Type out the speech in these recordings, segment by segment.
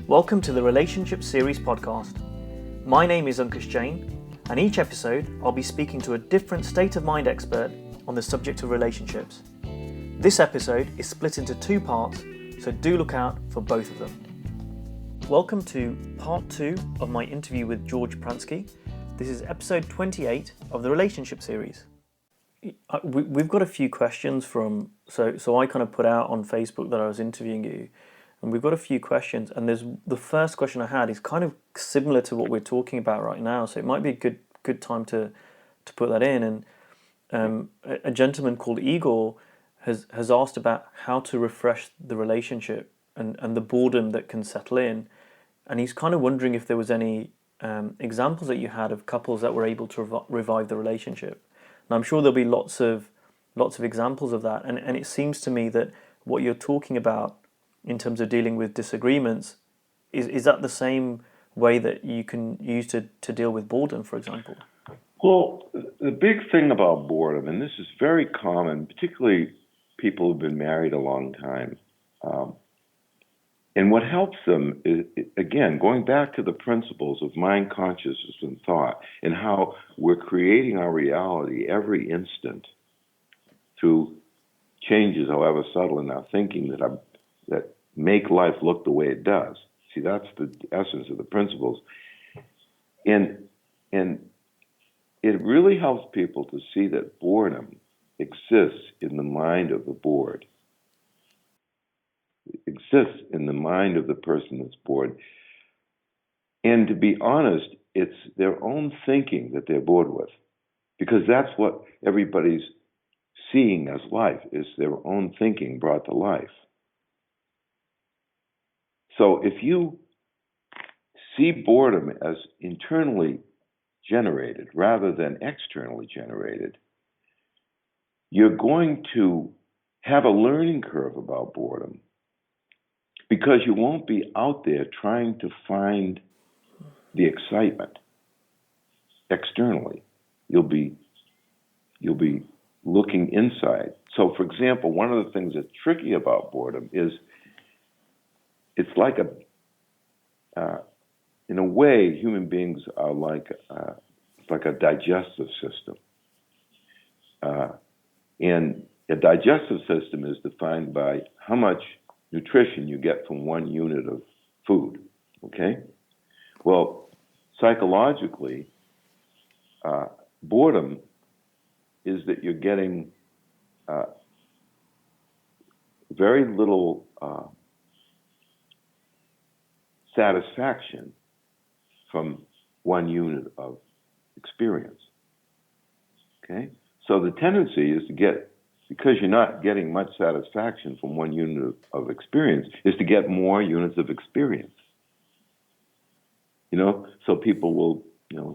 Welcome to the Relationship Series podcast. My name is Ankush, and each episode I'll be speaking to a different state of mind expert on the subject of relationships. This episode is split into two parts, so do look out for both of them. Welcome to part 2 of my interview with George Pransky. This is episode 28 of the Relationship Series. We've got a few questions from, so I kind of put out on Facebook that I was interviewing you, and we've got a few questions, and the first question I had is kind of similar to what we're talking about right now, so it might be a good time to put that in. And a gentleman called Igor has asked about how to refresh the relationship and the boredom that can settle in, and he's kind of wondering if there was any examples that you had of couples that were able to revive the relationship. And I'm sure there'll be lots of examples of that, and it seems to me that what you're talking about in terms of dealing with disagreements, is that the same way that you can use to deal with boredom, for example? Well, the big thing about boredom, and this is very common, particularly people who've been married a long time, and what helps them is, again, going back to the principles of mind, consciousness, and thought, and how we're creating our reality every instant through changes, however subtle, in our thinking that make life look the way it does. See, that's the essence of the principles. And it really helps people to see that boredom exists in the mind of the bored. It exists in the mind of the person that's bored. And to be honest, it's their own thinking that they're bored with, because that's what everybody's seeing as life, is their own thinking brought to life. So if you see boredom as internally generated rather than externally generated, you're going to have a learning curve about boredom, because you won't be out there trying to find the excitement externally. You'll be looking inside. So, for example, one of the things that's tricky about boredom is it's like in a way, human beings are like a digestive system. And a digestive system is defined by how much nutrition you get from one unit of food, okay? Well, psychologically, boredom is that you're getting very little satisfaction from one unit of experience, okay? So the tendency is to get, because you're not getting much satisfaction from one unit of experience, is to get more units of experience. So people will,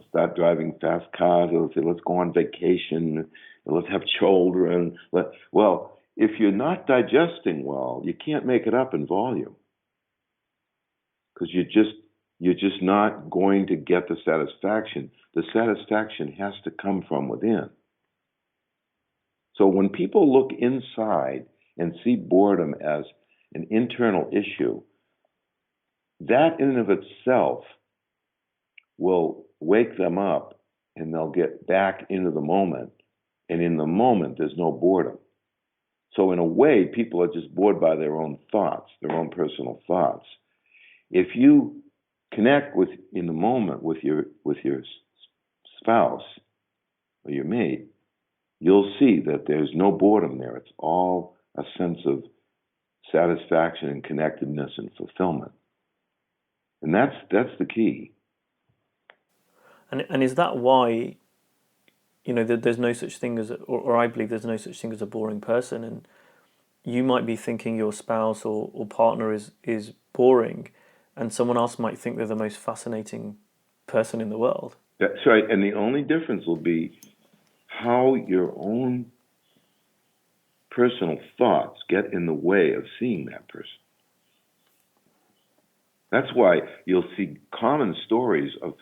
start driving fast cars. They'll say, let's go on vacation, let's have children. Well, if you're not digesting well, you can't make it up in volume, because you're just not going to get the satisfaction. The satisfaction has to come from within. So when people look inside and see boredom as an internal issue, that in and of itself will wake them up, and they'll get back into the moment. And in the moment, there's no boredom. So in a way, people are just bored by their own thoughts, their own personal thoughts. If you connect in the moment with your spouse or your mate, you'll see that there's no boredom there. It's all a sense of satisfaction and connectedness and fulfillment. And that's the key. And is that why, there's no such thing as, or I believe there's no such thing as a boring person, and you might be thinking your spouse or partner is boring, and someone else might think they're the most fascinating person in the world. That's right. And the only difference will be how your own personal thoughts get in the way of seeing that person. That's why you'll see common stories of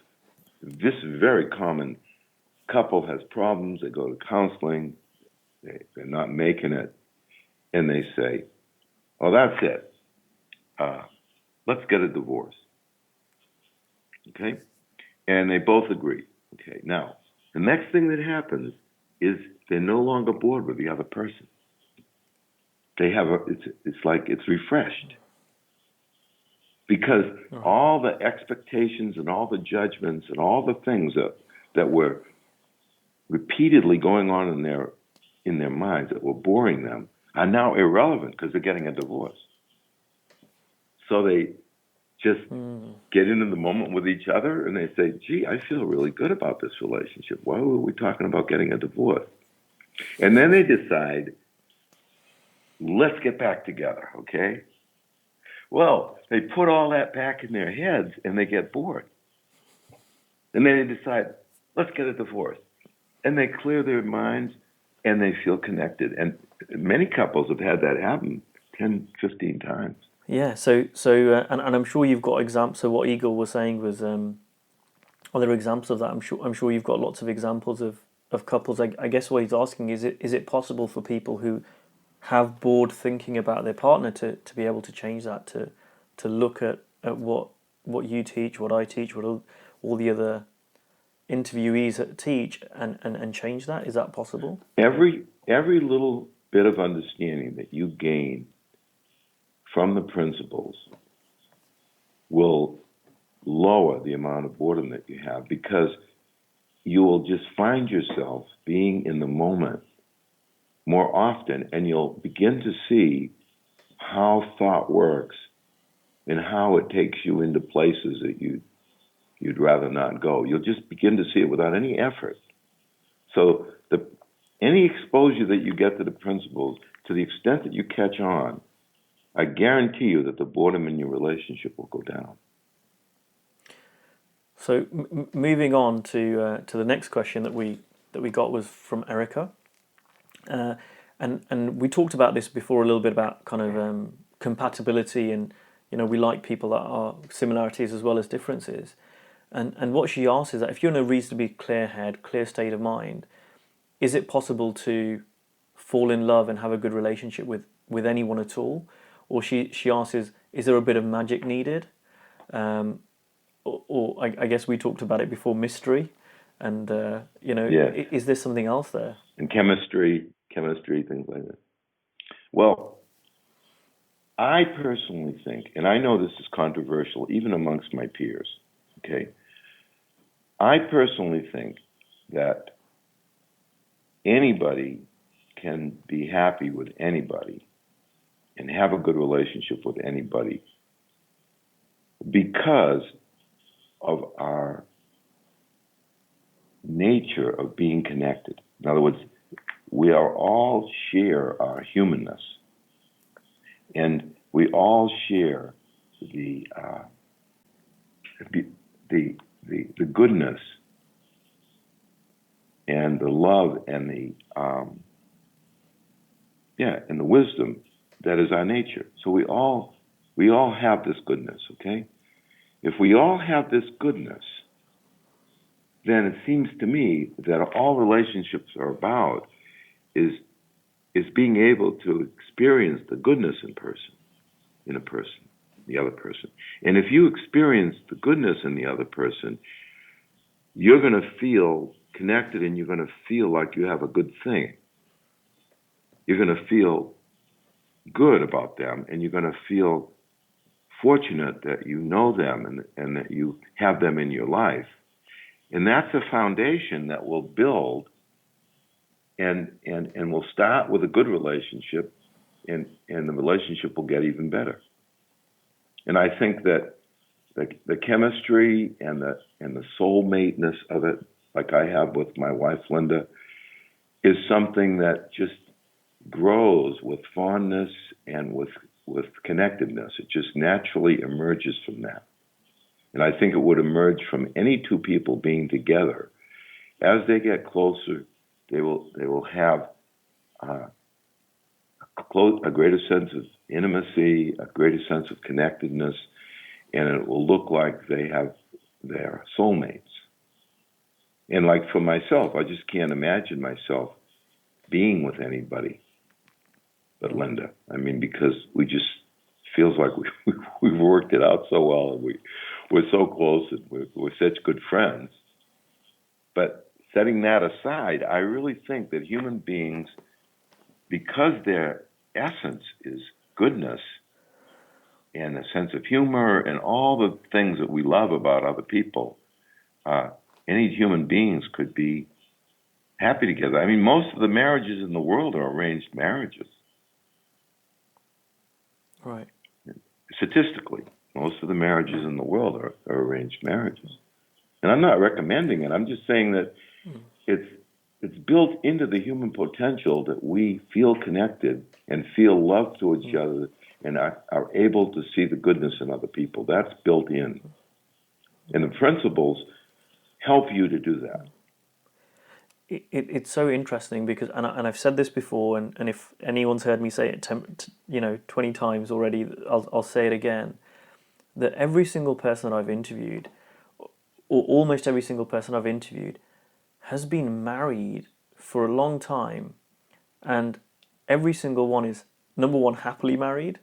this very common couple has problems. They go to counseling. They're not making it. And they say, oh, that's it. let's get a divorce. Okay? And they both agree. Okay, now, the next thing that happens is they're no longer bored with the other person. They have it's like it's refreshed. Because all the expectations and all the judgments and all the things that were repeatedly going on in their minds that were boring them are now irrelevant because they're getting a divorce. So they just get into the moment with each other and they say, gee, I feel really good about this relationship. Why were we talking about getting a divorce? And then they decide, let's get back together, okay? Well, they put all that back in their heads and they get bored. And then they decide, let's get a divorce. And they clear their minds and they feel connected. And many couples have had that happen 10, 15 times. Yeah, and I'm sure you've got examples. So what Eagle was saying was, other examples of that. I'm sure you've got lots of examples of couples. I guess what he's asking is it possible for people who have bored thinking about their partner to be able to change that, to look at what you teach, what I teach, what all the other interviewees teach, and change that? Is that possible? Every little bit of understanding that you gain from the principles will lower the amount of boredom that you have, because you will just find yourself being in the moment more often, and you'll begin to see how thought works and how it takes you into places that you'd rather not go. You'll just begin to see it without any effort. So any exposure that you get to the principles, to the extent that you catch on, I guarantee you that the boredom in your relationship will go down. So moving on to the next question that we got was from Erica, and we talked about this before a little bit about kind of compatibility, and we like people that are similarities as well as differences, and what she asks is that if you're in a reasonably clear head, clear state of mind, is it possible to fall in love and have a good relationship with anyone at all? Or she asks, is there a bit of magic needed? Or I guess we talked about it before, mystery, and Yes. Is there something else there? And chemistry, things like that. Well, I personally think, and I know this is controversial even amongst my peers, okay? I personally think that anybody can be happy with anybody and have a good relationship with anybody because of our nature of being connected. In other words, we are all share our humanness, and we all share the goodness and the love and the and the wisdom that is our nature. So we all have this goodness, okay? If we all have this goodness, then it seems to me that all relationships are about is being able to experience the goodness in a person, the other person. And if you experience the goodness in the other person, you're going to feel connected, and you're going to feel like you have a good thing. You're going to feel good about them, and you're going to feel fortunate that you know them and that you have them in your life. And that's a foundation that will build and will start with a good relationship, and the relationship will get even better. And I think that the chemistry and the soulmateness of it, like I have with my wife Linda, is something that just grows with fondness and with connectedness. It just naturally emerges from that. And I think it would emerge from any two people being together. As they get closer, they will have a greater sense of intimacy, a greater sense of connectedness, and it will look like they're soulmates. And like for myself, I just can't imagine myself being with anybody but Linda. I mean, because we just feels like we've worked it out so well, and we're so close, and we're such good friends. But setting that aside, I really think that human beings, because their essence is goodness and a sense of humor and all the things that we love about other people, any human beings could be happy together. I mean, most of the marriages in the world are arranged marriages. Right. Statistically, most of the marriages in the world are arranged marriages. And I'm not recommending it. I'm just saying that it's built into the human potential that we feel connected and feel love towards each other and are able to see the goodness in other people. That's built in. And the principles help you to do that. It's so interesting because, and I've said this before, and if anyone's heard me say it 20 times already, I'll say it again, that every single person that I've interviewed, or almost every single person I've interviewed, has been married for a long time, and every single one is, number one, happily married,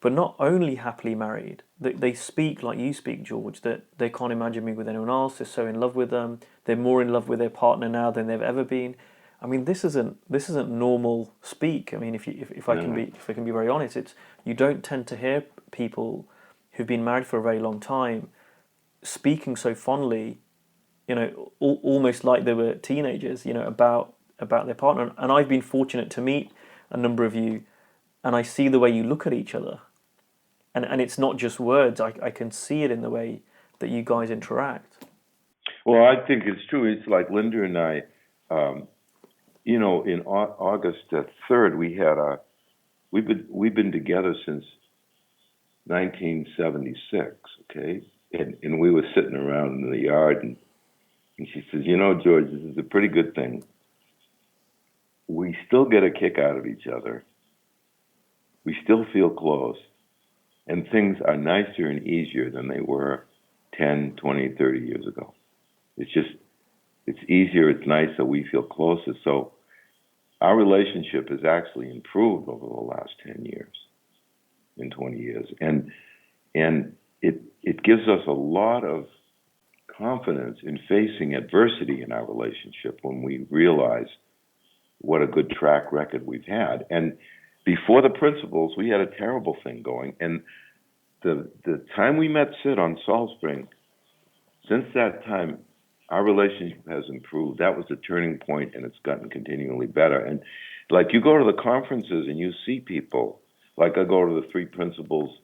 but not only happily married, they speak like you speak, George, that they can't imagine me with anyone else, they're so in love with them, they're more in love with their partner now than they've ever been. I mean, this isn't normal speak. I mean, if I can be very honest, it's, you don't tend to hear people who've been married for a very long time speaking so fondly, almost like they were teenagers, about their partner. And I've been fortunate to meet a number of you, and I see the way you look at each other. And it's not just words. I can see it in the way that you guys interact. Well, I think it's true. It's like Linda and I, in August 3rd, we've been together since 1976, okay? And we were sitting around in the yard, and she says, George, this is a pretty good thing. We still get a kick out of each other. We still feel close. And things are nicer and easier than they were 10, 20, 30 years ago. It's easier, it's nicer, we feel closer. So our relationship has actually improved over the last 10 years and 20 years. And it gives us a lot of confidence in facing adversity in our relationship when we realize what a good track record we've had. And before the principles, we had a terrible thing going. And the time we met Sid on Salt Spring, since that time, our relationship has improved. That was the turning point, and it's gotten continually better. And like, you go to the conferences and you see people, like I go to the Three Principles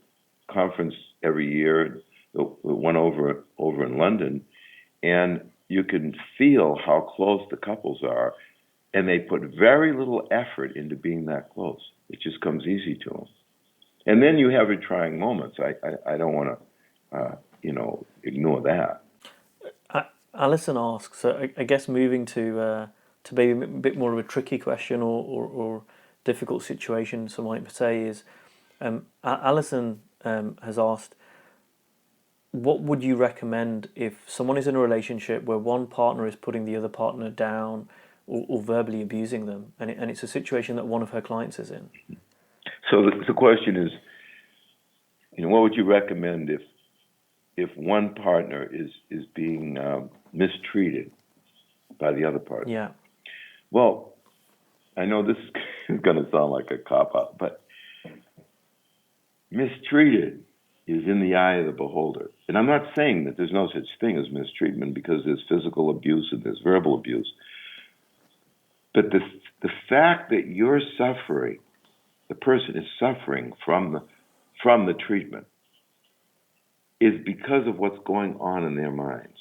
conference every year, the one over in London, and you can feel how close the couples are, and they put very little effort into being that close. It just comes easy to them. And then you have your trying moments. I don't want to, ignore that. Alison asks, so I guess moving to maybe a bit more of a tricky question or difficult situation, some might say, is Alison has asked, what would you recommend if someone is in a relationship where one partner is putting the other partner down or verbally abusing them, and it's a situation that one of her clients is in? So the question is, what would you recommend if one partner is being mistreated by the other partner? Yeah. Well, I know this is going to sound like a cop-out, but mistreated is in the eye of the beholder. And I'm not saying that there's no such thing as mistreatment, because there's physical abuse and there's verbal abuse. But the fact that you're suffering, the person is suffering from the treatment, is because of what's going on in their minds.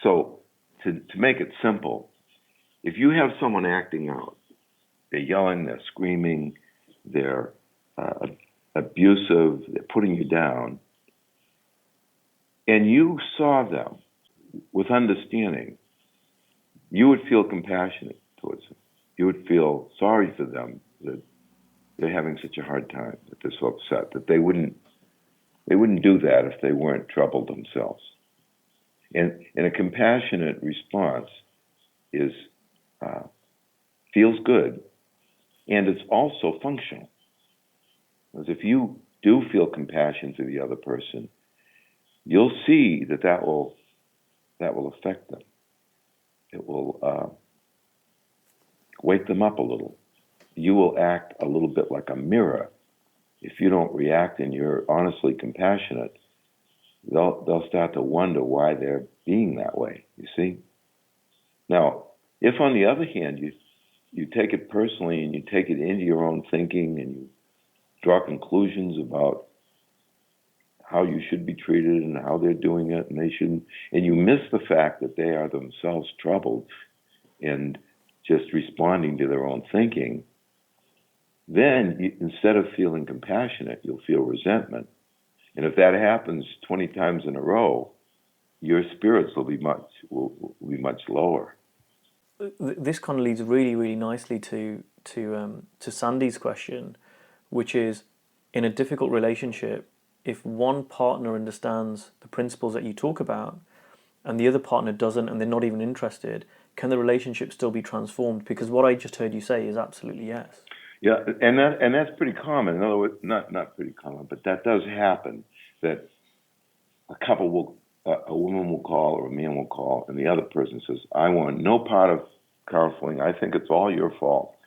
So to make it simple, if you have someone acting out, they're yelling, they're screaming, they're abusive, they're putting you down, and you saw them with understanding, you would feel compassionate towards them. You would feel sorry for them, that they're having such a hard time, that they're so upset, that they wouldn't do that if they weren't troubled themselves. And a compassionate response is feels good, and it's also functional. Because if you do feel compassion for the other person, you'll see that will affect them. It will wake them up a little. You will act a little bit like a mirror. If you don't react and you're honestly compassionate, they'll start to wonder why they're being that way, you see? Now, if on the other hand you take it personally and you take it into your own thinking and you draw conclusions about how you should be treated and how they're doing it and they shouldn't, and you miss the fact that they are themselves troubled and just responding to their own thinking, then instead of feeling compassionate, you'll feel resentment. And if that happens 20 times in a row, your spirits will be much lower. This kind of leads really, really nicely to Sandy's question, which is, in a difficult relationship, if one partner understands the principles that you talk about and the other partner doesn't and they're not even interested, can the relationship still be transformed? Because what I just heard you say is absolutely yes. Yeah, and that's pretty common. In other words, not pretty common, but that does happen. That a woman will call or a man will call, and the other person says, "I want no part of counseling. I think it's all your fault.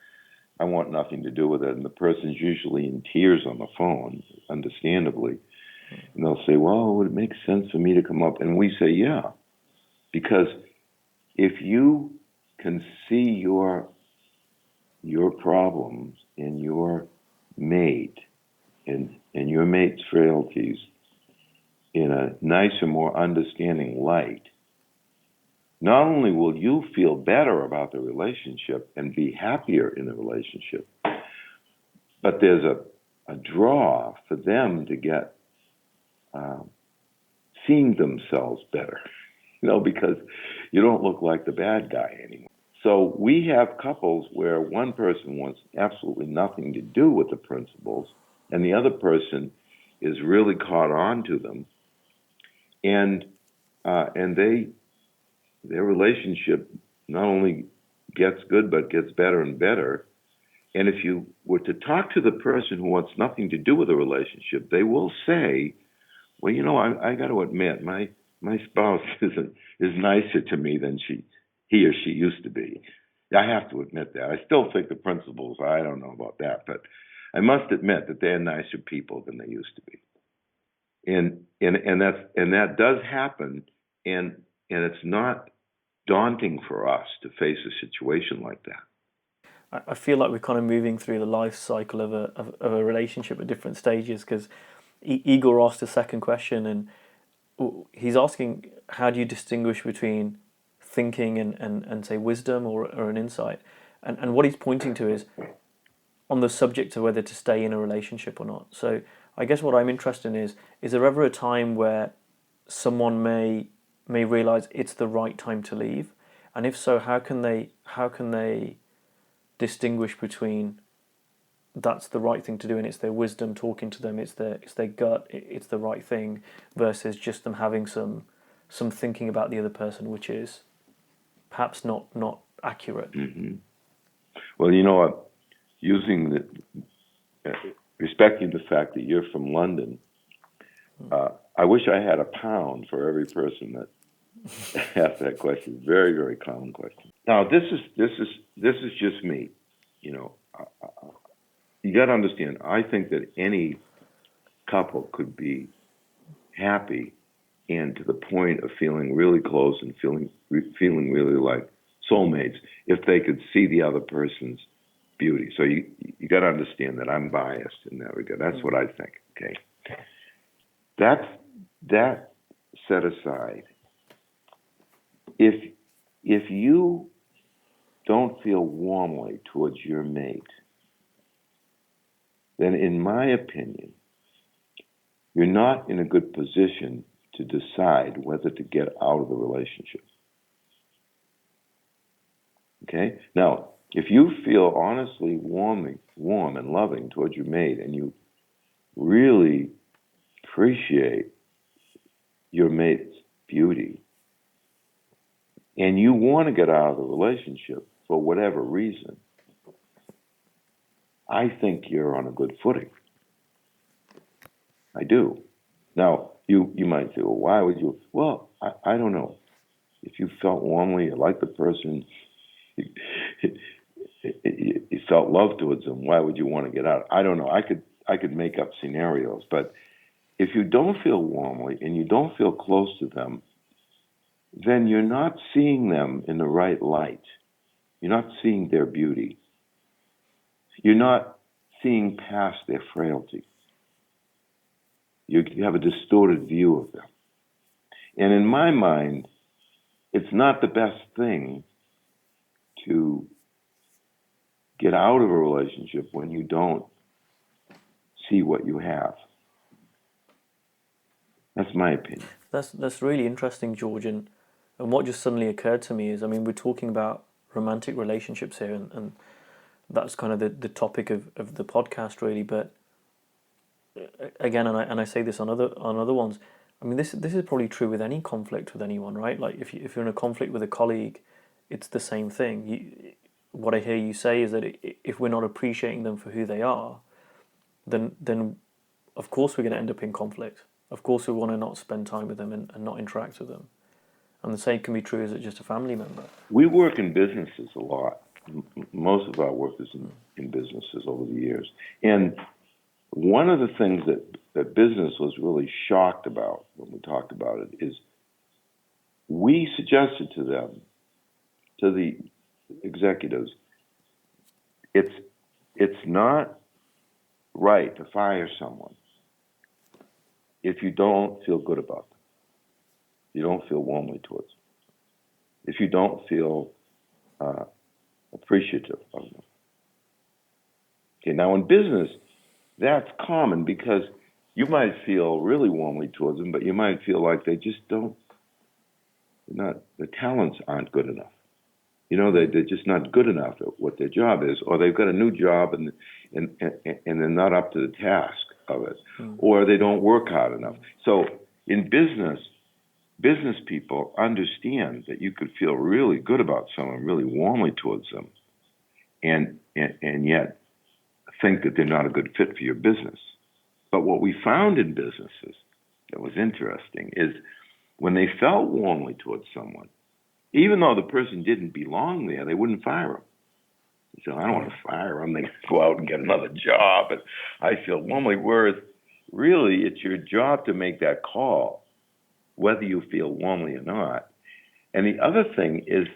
I want nothing to do with it." And the person's usually in tears on the phone, understandably, and they'll say, "Well, would it make sense for me to come up?" And we say, "Yeah," because if you can see your problems in your mate and your mate's frailties in a nicer, more understanding light, not only will you feel better about the relationship and be happier in the relationship, but there's a draw for them to get seeing themselves better, because you don't look like the bad guy anymore. So we have couples where one person wants absolutely nothing to do with the principles, and the other person is really caught on to them, and their relationship not only gets good but gets better and better. And if you were to talk to the person who wants nothing to do with the relationship, they will say, "Well, I got to admit, my spouse is nicer to me than he or she used to be. I have to admit that. I still think the principles, I don't know about that, but I must admit that they're nicer people than they used to be." And that does happen, and it's not daunting for us to face a situation like that. I feel like we're kind of moving through the life cycle of a relationship at different stages, because Igor asked a second question, and he's asking, how do you distinguish between thinking and say wisdom or an insight? And what he's pointing to is on the subject of whether to stay in a relationship or not. So I guess what I'm interested in is there ever a time where someone may realize it's the right time to leave? And if so, how can they distinguish between that's the right thing to do and it's their wisdom talking to them, it's their gut, it's the right thing, versus just them having some thinking about the other person which is perhaps not accurate? Mm-hmm. Well, using respecting the fact that you're from London, I wish I had £1 for every person that asked that question. Very, very common question. Now, this is just me. You got to understand. I think that any couple could be happy and to the point of feeling really close and feeling really like soulmates if they could see the other person's beauty. So you got to understand that I'm biased in that regard. That's what I think. Okay. That set aside, if you don't feel warmly towards your mate, then in my opinion, you're not in a good position to decide whether to get out of the relationship. Okay? Now, if you feel honestly warm and loving towards your mate, and you really appreciate your mate's beauty, and you want to get out of the relationship for whatever reason, I think you're on a good footing. I do. Now, you might say, well, why would you? Well, I don't know. If you felt warmly, you liked the person, you felt love towards them, why would you want to get out? I don't know. I could make up scenarios, but if you don't feel warmly and you don't feel close to them, then you're not seeing them in the right light. You're not seeing their beauty. You're not seeing past their frailty. You have a distorted view of them. And in my mind, it's not the best thing to get out of a relationship when you don't see what you have. That's my opinion. That's really interesting, George. And what just suddenly occurred to me is, I mean, we're talking about romantic relationships here, and that's kind of the topic of the podcast, really. But again, and I say this on other ones. I mean, this is probably true with any conflict with anyone, right? Like if you're in a conflict with a colleague, it's the same thing. What I hear you say is that if we're not appreciating them for who they are, then of course we're going to end up in conflict. Of course we want to not spend time with them and not interact with them. And the same can be true as just a family member. We work in businesses a lot. Most of our work is in businesses over the years. And one of the things that business was really shocked about when we talked about it is we suggested to them, to the executives, it's not right to fire someone if you don't feel good about them, you don't feel warmly towards them, if you don't feel appreciative of them. Okay, now in business, that's common because you might feel really warmly towards them, but you might feel like they just don't, the talents aren't good enough. You know, they're just not good enough at what their job is, or they've got a new job and they're not up to the task of it, or they don't work hard enough. So in business people understand that you could feel really good about someone, really warmly towards them, and yet think that they're not a good fit for your business. But what we found in businesses that was interesting is when they felt warmly towards someone, even though the person didn't belong there, they wouldn't fire them. They said, I don't want to fire them. They go out and get another job, and I feel warmly. Whereas really, it's your job to make that call, whether you feel warmly or not. And the other thing is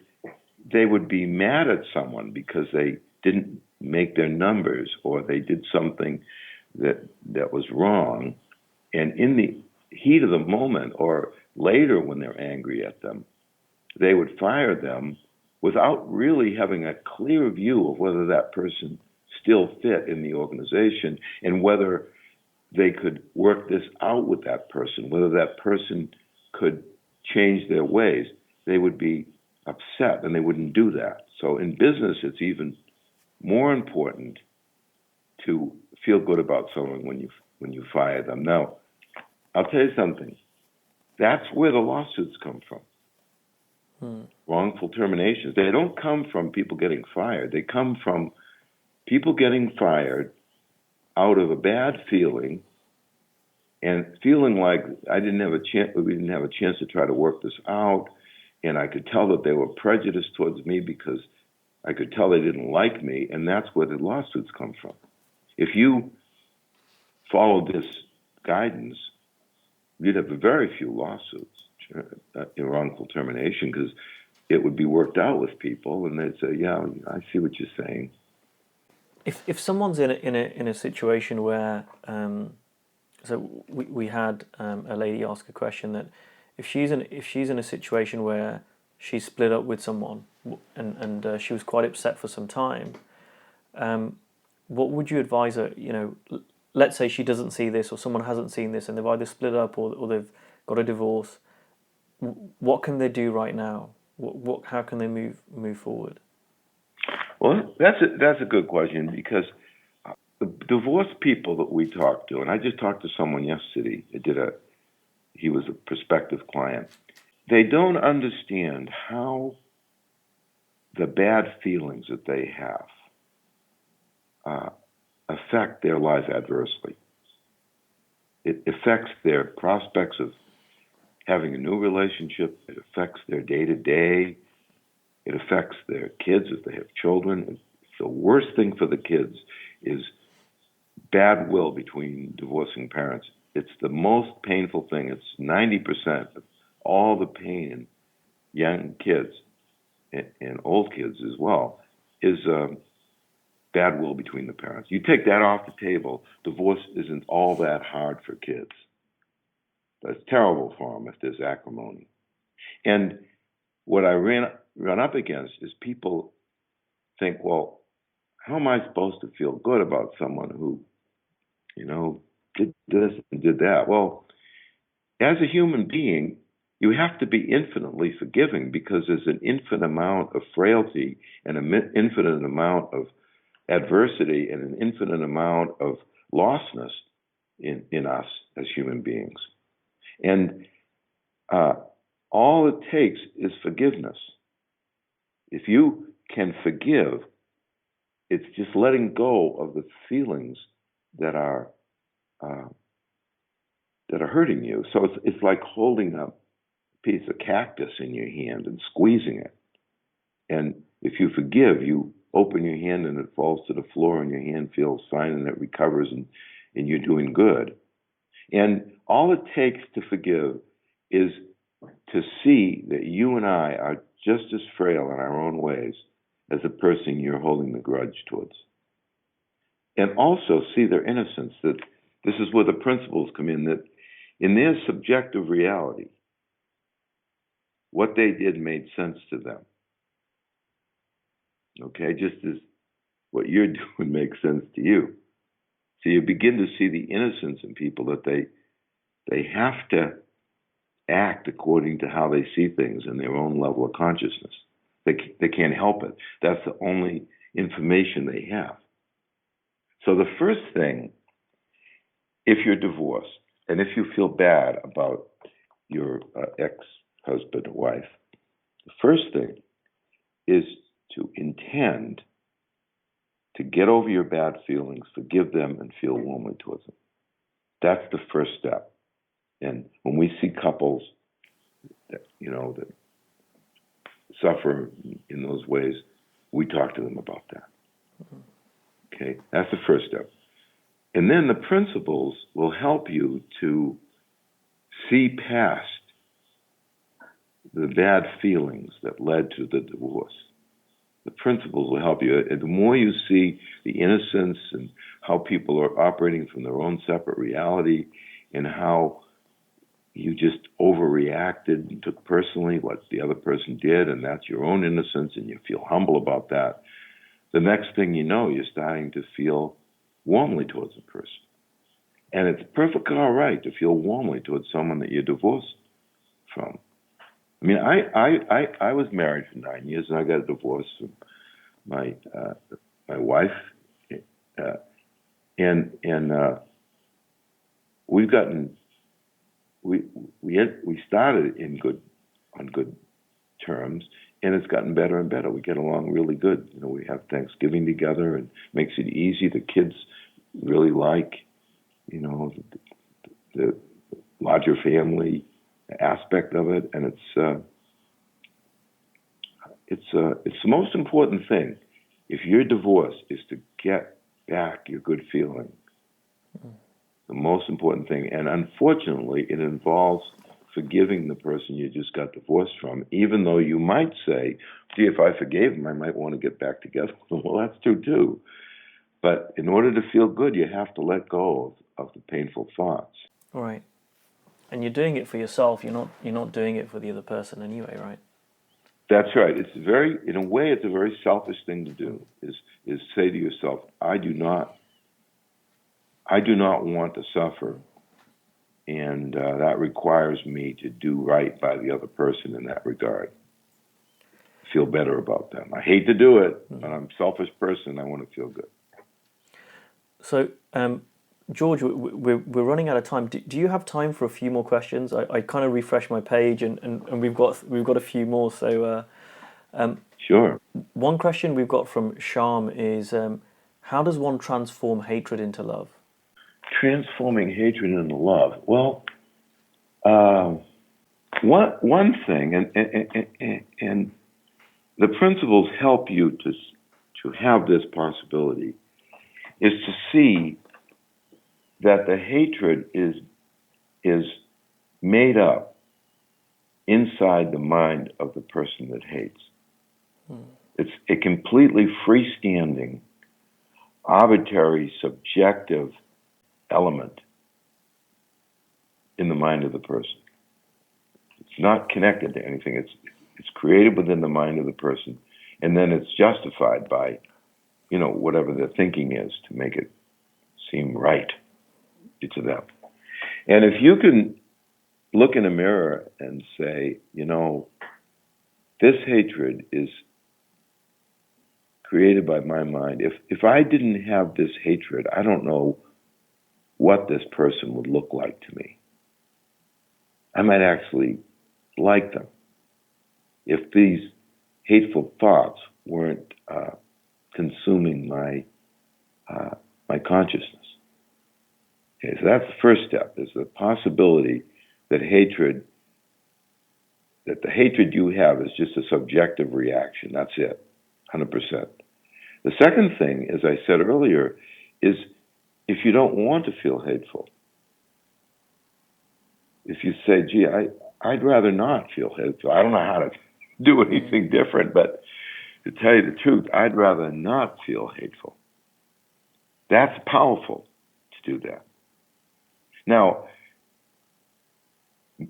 they would be mad at someone because they didn't make their numbers or they did something that was wrong. And in the heat of the moment or later when they're angry at them, they would fire them without really having a clear view of whether that person still fit in the organization and whether they could work this out with that person, whether that person could change their ways. They would be upset and they wouldn't do that. So in business, it's even more important to feel good about someone when you fire them. Now, I'll tell you something. That's where the lawsuits come from. Wrongful terminations. They don't come from people getting fired. They come from people getting fired out of a bad feeling and feeling like we didn't have a chance to try to work this out, and I could tell that they were prejudiced towards me because I could tell they didn't like me, and that's where the lawsuits come from. If you followed this guidance, you'd have very few lawsuits in wrongful termination because it would be worked out with people, and they'd say, "Yeah, I see what you're saying." If someone's in a situation where so we had a lady ask a question that if she's in a situation where she's split up with someone and she was quite upset for some time, what would you advise her? You know, let's say she doesn't see this or someone hasn't seen this and they've either split up or they've got a divorce. What can they do right now? How can they move forward? Well, that's a good question because the divorced people that we talk to, and I just talked to someone yesterday. He was a prospective client. They don't understand how the bad feelings that they have affect their life adversely. it affects their prospects of having a new relationship. It affects their day-to-day. It affects their kids if they have children. The worst thing for the kids is bad will between divorcing parents. It's the most painful thing. It's 90% of all the pain in young kids and old kids as well is bad will between the parents. You take that off the table, divorce isn't all that hard for kids. But it's terrible for them if there's acrimony. And what I run up against is people think, well, how am I supposed to feel good about someone who, did this and did that? Well, as a human being, you have to be infinitely forgiving because there's an infinite amount of frailty and an infinite amount of adversity and an infinite amount of lostness in us as human beings. And all it takes is forgiveness. If you can forgive, it's just letting go of the feelings that are hurting you. So it's like holding a piece of cactus in your hand and squeezing it. And if you forgive, you open your hand and it falls to the floor and your hand feels fine and it recovers and you're doing good. And all it takes to forgive is to see that you and I are just as frail in our own ways as the person you're holding the grudge towards. And also see their innocence, that this is where the principles come in, that in their subjective reality, what they did made sense to them. Okay, just as what you're doing makes sense to you. So you begin to see the innocence in people, that they have to act according to how they see things in their own level of consciousness. They can't help it. That's the only information they have. So the first thing, if you're divorced, and if you feel bad about your ex-husband or wife, the first thing is to intend to get over your bad feelings, forgive them, and feel warmly towards them. That's the first step. And when we see couples that suffer in those ways, we talk to them about that. Okay, that's the first step. And then the principles will help you to see past the bad feelings that led to the divorce. The principles will help you. And the more you see the innocence and how people are operating from their own separate reality and how you just overreacted and took personally what the other person did, and that's your own innocence, and you feel humble about that, the next thing you know, you're starting to feel warmly towards a person. And it's perfectly all right to feel warmly towards someone that you're divorced from. I mean, I was married for 9 years, and I got a divorce from my wife, and we've gotten we started on good terms, and it's gotten better and better. We get along really good. We have Thanksgiving together, and makes it easy. The kids really like the larger family aspect of it, and it's the most important thing. If you're divorced, is to get back your good feeling. The most important thing. And unfortunately, it involves forgiving the person you just got divorced from, even though you might say, gee, if I forgave him, I might want to get back together with him. Well, that's true too. But in order to feel good, you have to let go of the painful thoughts. Right. And you're doing it for yourself. You're not doing it for the other person anyway, right? That's right. In a way, it's a very selfish thing to do, is say to yourself, I do not want to suffer, and that requires me to do right by the other person in that regard. Feel better about them. I hate to do it, but I'm a selfish person. I want to feel good. So, George, we're running out of time. Do you have time for a few more questions? I kind of refreshed my page, and we've got a few more. So, sure. One question we've got from Sham is, how does one transform hatred into love? Transforming hatred into love. Well, one thing, and the principles help you to have this possibility, is to see that the hatred is made up inside the mind of the person that hates. It's a completely freestanding, arbitrary, subjective element in the mind of the person. It's not connected to anything. It's created within the mind of the person, and then it's justified by, whatever their thinking is to make it seem right to them. And if you can look in a mirror and say, this hatred is created by my mind. If I didn't have this hatred, I don't know what this person would look like to me. I might actually like them if these hateful thoughts weren't consuming my consciousness. Okay, so that's the first step, is the possibility that the hatred you have is just a subjective reaction. That's it, 100%. The second thing, as I said earlier, is if you don't want to feel hateful, if you say, gee, I'd rather not feel hateful. I don't know how to do anything different, but to tell you the truth, I'd rather not feel hateful. That's powerful to do that. Now,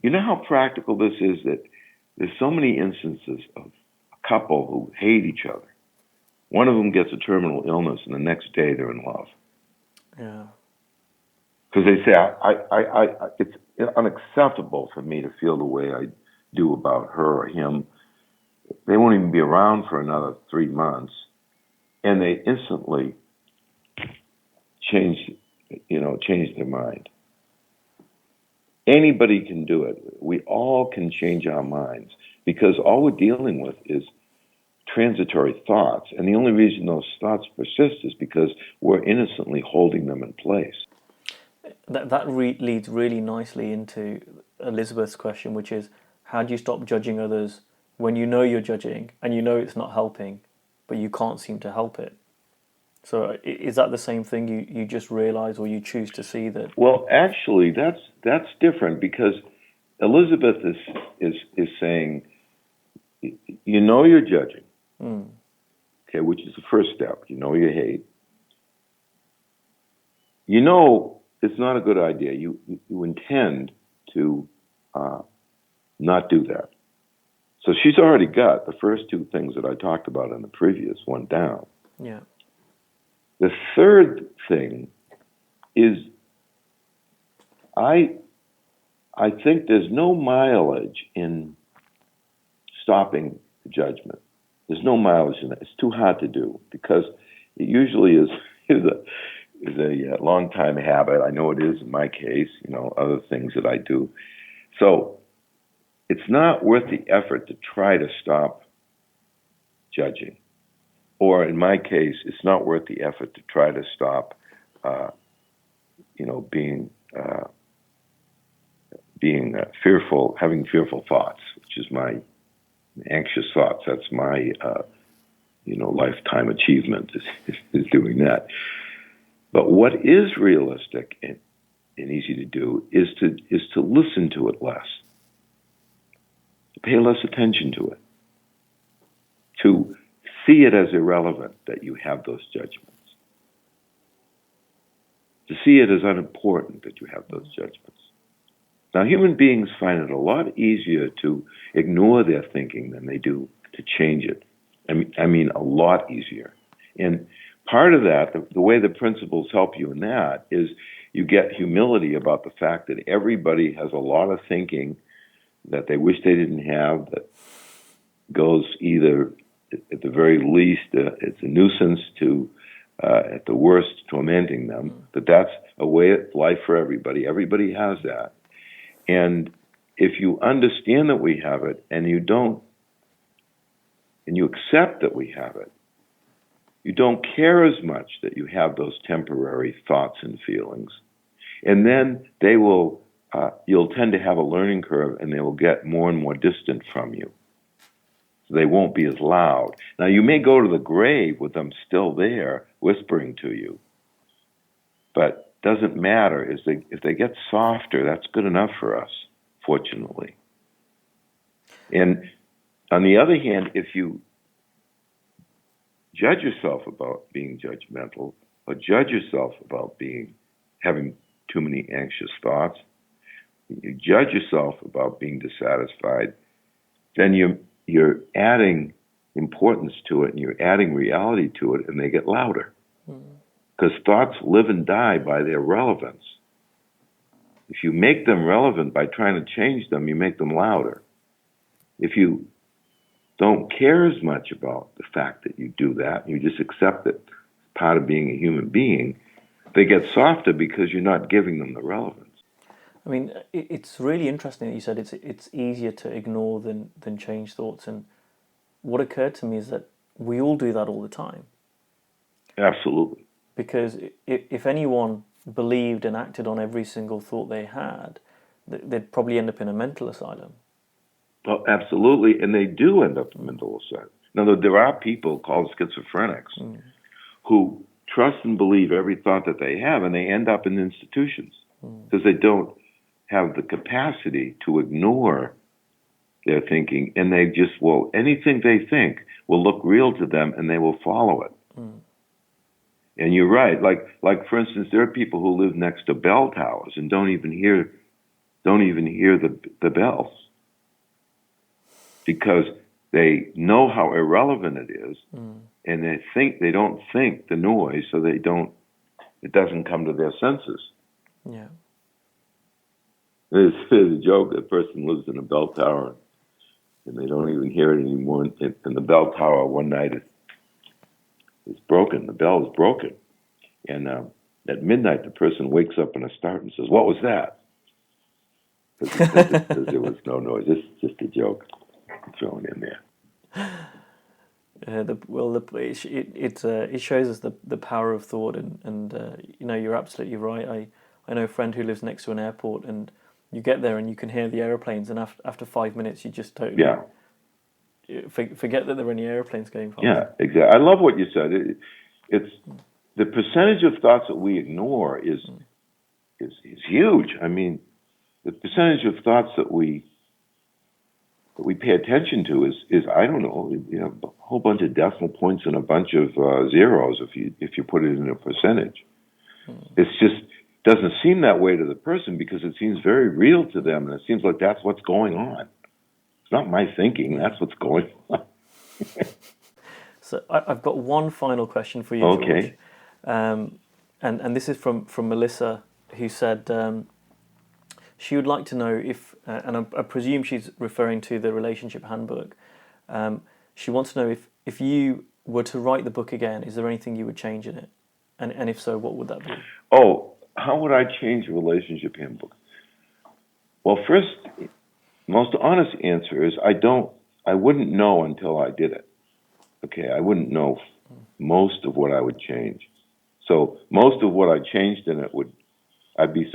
you know how practical this is, that there's so many instances of a couple who hate each other. One of them gets a terminal illness, and the next day they're in love. Yeah. Because they say, it's unacceptable for me to feel the way I do about her or him. They won't even be around for another 3 months, and they instantly change their mind. Anybody can do it. We all can change our minds, because all we're dealing with is transitory thoughts, and the only reason those thoughts persist is because we're innocently holding them in place. That leads really nicely into Elizabeth's question, which is, how do you stop judging others when you know you're judging and you know it's not helping, but you can't seem to help it? So is that the same thing? You just realize, or you choose to see that? Well, actually, that's different, because Elizabeth is saying, you know you're judging, okay, which is the first step. You know you hate. You know it's not a good idea. You intend to not do that. So she's already got the first two things that I talked about in the previous one down. Yeah. The third thing is, I think there's no mileage in stopping the judgment. There's no mileage in that. It's too hard to do, because it usually is a long time habit. I know it is in my case, other things that I do. So it's not worth the effort to try to stop judging. Or in my case, it's not worth the effort to try to stop, being fearful, having fearful thoughts, which is my anxious thoughts. That's my, lifetime achievement is doing that. But what is realistic and easy to do is to listen to it less, to pay less attention to it, to see it as irrelevant that you have those judgments, to see it as unimportant that you have those judgments. Now, human beings find it a lot easier to ignore their thinking than they do to change it. I mean, a lot easier. And part of that, the way the principles help you in that, is you get humility about the fact that everybody has a lot of thinking that they wish they didn't have, that goes either, at the very least, it's a nuisance to, at the worst, tormenting them. That's a way of life for everybody. Everybody has that. And if you understand that we have it, and you accept that we have it, you don't care as much that you have those temporary thoughts and feelings. And then they will, you'll tend to have a learning curve, and they will get more and more distant from you. So they won't be as loud. Now, you may go to the grave with them still there, whispering to you, but doesn't matter. If they get softer, that's good enough for us, fortunately. And on the other hand, if you judge yourself about being judgmental, or judge yourself about having too many anxious thoughts, you judge yourself about being dissatisfied, then you're adding importance to it, and you're adding reality to it, and they get louder. Because thoughts live and die by their relevance. If you make them relevant by trying to change them, you make them louder. If you don't care as much about the fact that you do that, you just accept it as part of being a human being, they get softer because you're not giving them the relevance. I mean, it's really interesting that you said it's easier to ignore than change thoughts. And what occurred to me is that we all do that all the time. Absolutely. Because if anyone believed and acted on every single thought they had, they'd probably end up in a mental asylum. Well, absolutely, and they do end up in mental asylum. Now, there are people called schizophrenics who trust and believe every thought that they have, and they end up in institutions because they don't have the capacity to ignore their thinking, and they just anything they think will look real to them, and they will follow it. And you're right. Like for instance, there are people who live next to bell towers and don't even hear the bells, because they know how irrelevant it is, and they don't think the noise, so it doesn't come to their senses. Yeah. There's a joke: a person lives in a bell tower, and they don't even hear it anymore. And the bell tower one night is broken. The bell is broken, and at midnight the person wakes up in a start and says, "What was that?" Because there was no noise. This is just a joke thrown in there. It shows us the power of thought, and you're absolutely right. I know a friend who lives next to an airport, and you get there and you can hear the aeroplanes, and after 5 minutes you just totally forget that there are any aeroplanes going past. Yeah, exactly. I love what you said. It's the percentage of thoughts that we ignore is huge. I mean, the percentage of thoughts that we pay attention to is I don't know, a whole bunch of decimal points and a bunch of zeros if you put it in a percentage. It's just doesn't seem that way to the person because it seems very real to them, and it seems like that's what's going on. It's not my thinking; that's what's going on. So I've got one final question for you, George. Okay. And this is from Melissa, who said she would like to know if, and I presume she's referring to the relationship handbook. She wants to know if you were to write the book again, is there anything you would change in it? And if so, what would that be? Oh, how would I change the relationship handbook? Well, first, most honest answer is I wouldn't know until I did it. Okay, I wouldn't know most of what I would change. So most of what I changed in it I'd be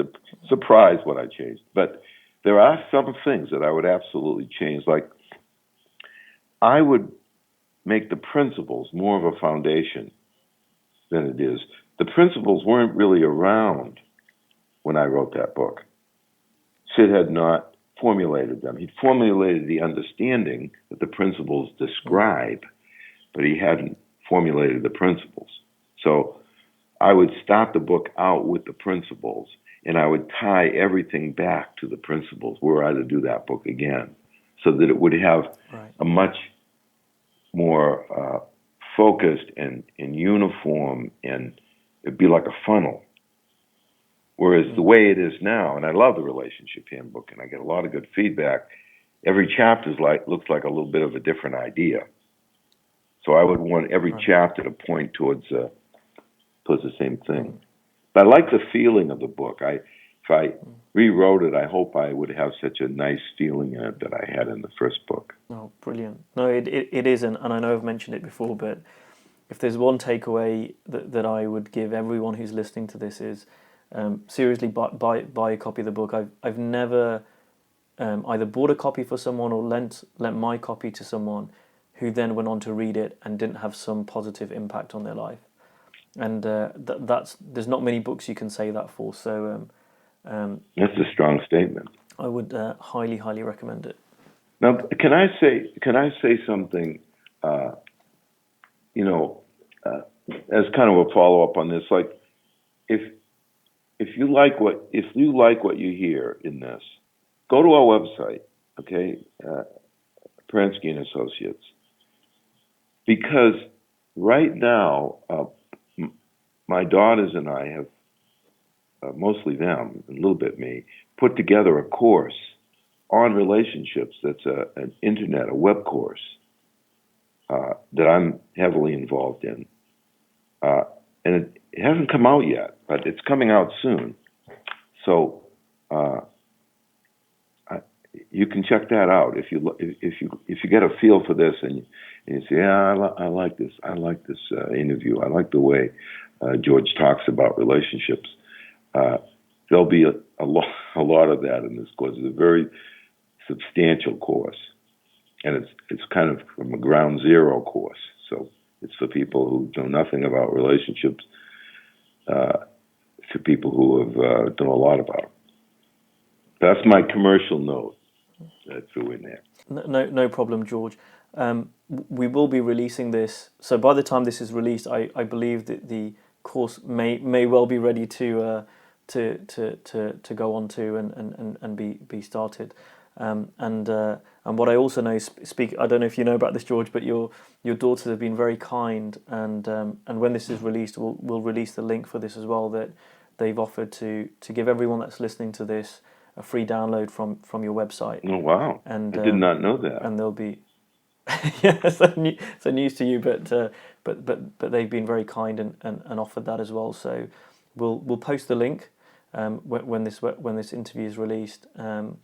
surprised what I changed. But there are some things that I would absolutely change. Like, I would make the principles more of a foundation than it is. The principles weren't really around when I wrote that book. Sid had not formulated them. He'd formulated the understanding that the principles describe, but he hadn't formulated the principles. So I would start the book out with the principles, and I would tie everything back to the principles were I to do that book again, so that it would have a much more focused and uniform, and it'd be like a funnel. Whereas the way it is now, and I love the relationship handbook, and I get a lot of good feedback, every chapter looks like a little bit of a different idea. So I would want every chapter to point towards the same thing. But I like the feeling of the book. If I rewrote it, I hope I would have such a nice feeling in it that I had in the first book. Oh, brilliant. No, it isn't, and I know I've mentioned it before, but if there's one takeaway that I would give everyone who's listening to this is seriously buy a copy of the book. I've never either bought a copy for someone or lent my copy to someone who then went on to read it and didn't have some positive impact on their life. And there's not many books you can say that for. So that's a strong statement. I would highly recommend it. Now, can I say something? As kind of a follow up on this, like if you like what you hear in this, go to our website, okay, Pransky and Associates, because right now my daughters and I have, mostly them, a little bit me, put together a course on relationships. That's a web course that I'm heavily involved in. And it hasn't come out yet, but it's coming out soon. So you can check that out if you get a feel for this and you say, yeah, I like this. I like this interview. I like the way George talks about relationships. There'll be a lot of that in this course. It's a very substantial course, and it's kind of from a ground zero course. So it's for people who know nothing about relationships, to people who have done a lot about it. That's my commercial note that I threw in there. No problem, George. We will be releasing this. So by the time this is released, I believe that the course may well be ready to go on to and be started. And what I also know, I don't know if you know about this, George, but your daughters have been very kind, and when this is released, we'll release the link for this as well, that they've offered to give everyone that's listening to this a free download from your website. Oh wow! And I did not know that. And they'll be so news to you, but they've been very kind and offered that as well. So we'll post the link when this interview is released. And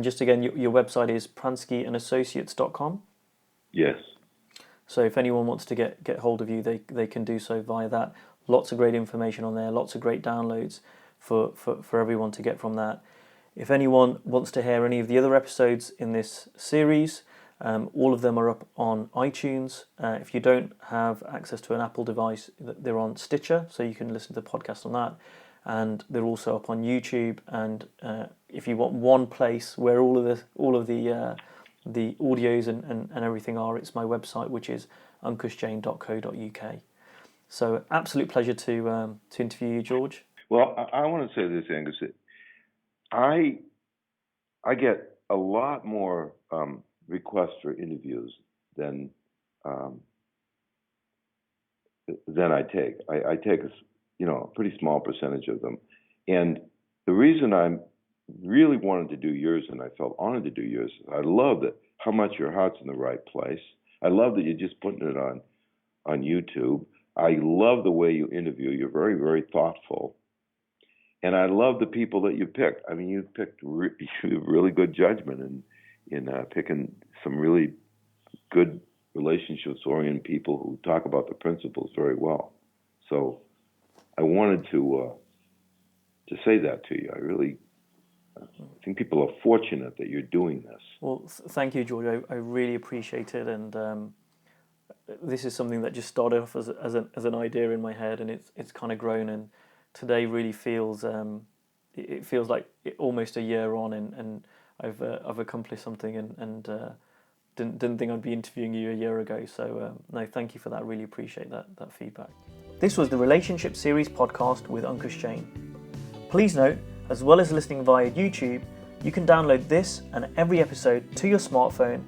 just again, your website is pranskyanassociates.com. Yes. So if anyone wants to get hold of you, they can do so via that. Lots of great information on there, lots of great downloads for everyone to get from that. If anyone wants to hear any of the other episodes in this series, all of them are up on iTunes. If you don't have access to an Apple device, they're on Stitcher, so you can listen to the podcast on that. And they're also up on YouTube. And if you want one place where all of the audios and everything are, it's my website, which is ankushjain.co.uk. So absolute pleasure to interview you, George. Well, I want to say this, Angus. I get a lot more requests for interviews than I take. I take a pretty small percentage of them, and the reason I really wanted to do yours, and I felt honored to do yours, I love that how much your heart's in the right place. I love that you're just putting it on YouTube. I love the way you interview. You're very, very thoughtful. And I love the people that you picked. I mean, you picked really good judgment in picking some really good relationships-oriented people who talk about the principles very well. So I wanted to say that to you. I really think people are fortunate that you're doing this. Well, thank you, George. I really appreciate it, and this is something that just started off as an idea in my head, and it's kind of grown, and today really feels it feels like almost a year on, and I've accomplished something, and didn't think I'd be interviewing you a year ago. So no, thank you for that. Really appreciate that feedback. This was the Relationship Series podcast with Ankush Jain. Please note, as well as listening via YouTube, you can download this and every episode to your smartphone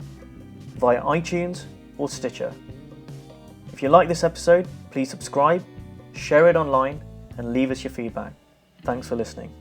via iTunes or Stitcher. If you like this episode, please subscribe, share it online, and leave us your feedback. Thanks for listening.